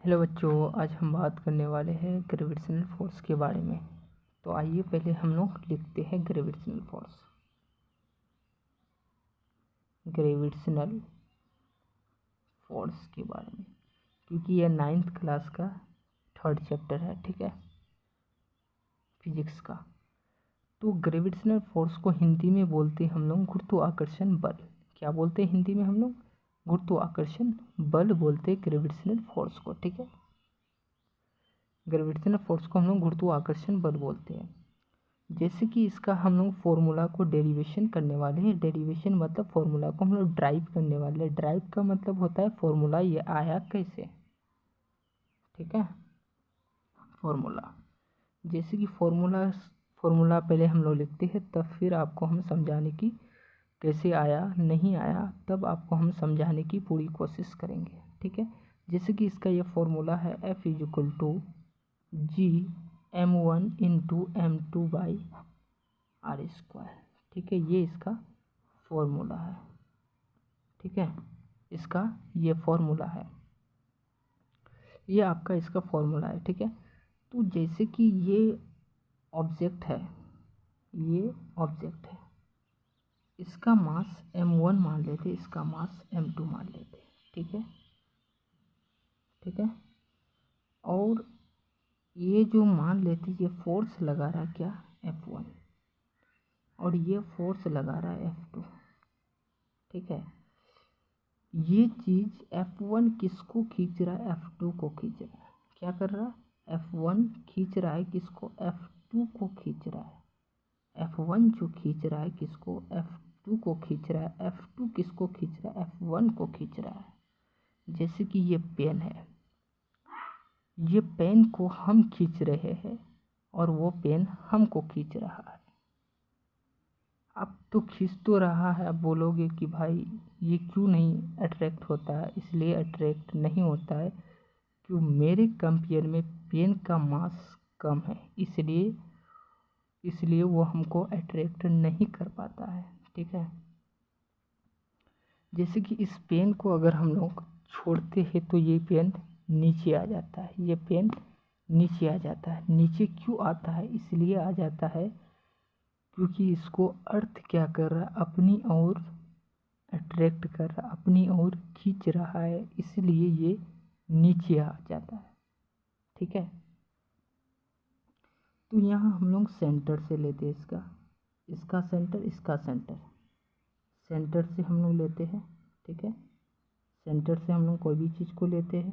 Hello बच्चों, आज हम बात करने वाले हैं ग्रेविटेशनल फोर्स के बारे में। तो आइए पहले हम लोग लिखते हैं ग्रेविटेशनल फोर्स। ग्रेविटेशनल फोर्स के बारे में, क्योंकि यह 9th क्लास का 3rd चैप्टर है, ठीक है, फिजिक्स का। तो ग्रेविटेशनल फोर्स को हिंदी में बोलते हैं हम लोग गुरुत्वाकर्षण बल। क्या बोलते हैं हिंदी में हम लोग? गुरुत्वाकर्षण बल बोलते हैं ग्रेविटेशनल फोर्स को, ठीक है। ग्रेविटेशनल फोर्स को हम लोग गुरुत्वाकर्षण बल बोलते हैं। जैसे कि इसका हम लोग फॉर्मूला को डेरिवेशन करने वाले हैं। डेरिवेशन मतलब फॉर्मूला को हम लोग ड्राइव करने वाले हैं। ड्राइव का मतलब होता है फॉर्मूला ये आया कैसे, ठीक है। फॉर्मूला, जैसे कि फॉर्मूला पहले हम लोग लिखते हैं, तब फिर आपको हम समझाने की कैसे आया नहीं आया, तब आपको हम समझाने की पूरी कोशिश करेंगे, ठीक है। जैसे कि इसका ये फॉर्मूला है F = G(m1 × m2/r²), ठीक है। ये इसका फॉर्मूला है, ठीक है। इसका ये फॉर्मूला है, ये आपका इसका फॉर्मूला है, ठीक है। तो जैसे कि ये ऑब्जेक्ट है, ये ऑब्जेक्ट है, इसका मास m1 मान लेते, इसका मास m2 मान लेते, ठीक है, ठीक है। और ये जो मान लेते, ये फोर्स लगा रहा है क्या, F1, और ये फोर्स लगा रहा है F2, ठीक है। ये चीज़ F1 किसको खींच रहा है, F2 को खींच रहा है। क्या कर रहा है, F1 खींच रहा है किसको, F2 को खींच रहा है। F1 जो खींच रहा है किसको, F2 को खींच रहा है। F2 किसको खींच रहा है, F1 को खींच रहा है। जैसे कि ये पेन है, ये पेन को हम खींच रहे हैं और वो पेन हमको खींच रहा है। अब तो खींच तो रहा है, अब बोलोगे कि भाई ये क्यों नहीं अट्रैक्ट होता है। इसलिए अट्रैक्ट नहीं होता है क्यों, मेरे कंपेयर में पेन का मास कम है, इसलिए वो हमको अट्रैक्ट नहीं कर पाता है, ठीक है। जैसे कि इस पेन को अगर हम लोग छोड़ते हैं तो ये पेन नीचे आ जाता है, ये पेन नीचे आ जाता है। नीचे क्यों आता है, इसलिए आ जाता है क्योंकि इसको अर्थ क्या कर रहा है, अपनी ओर अट्रैक्ट कर रहा है, अपनी ओर खींच रहा है, इसलिए ये नीचे आ जाता है, ठीक है। तो यहाँ हम लोग सेंटर से लेते हैं इसका सेंटर, इसका सेंटर, सेंटर से हम लोग लेते हैं, ठीक है। सेंटर से हम लोग कोई भी चीज़ को लेते हैं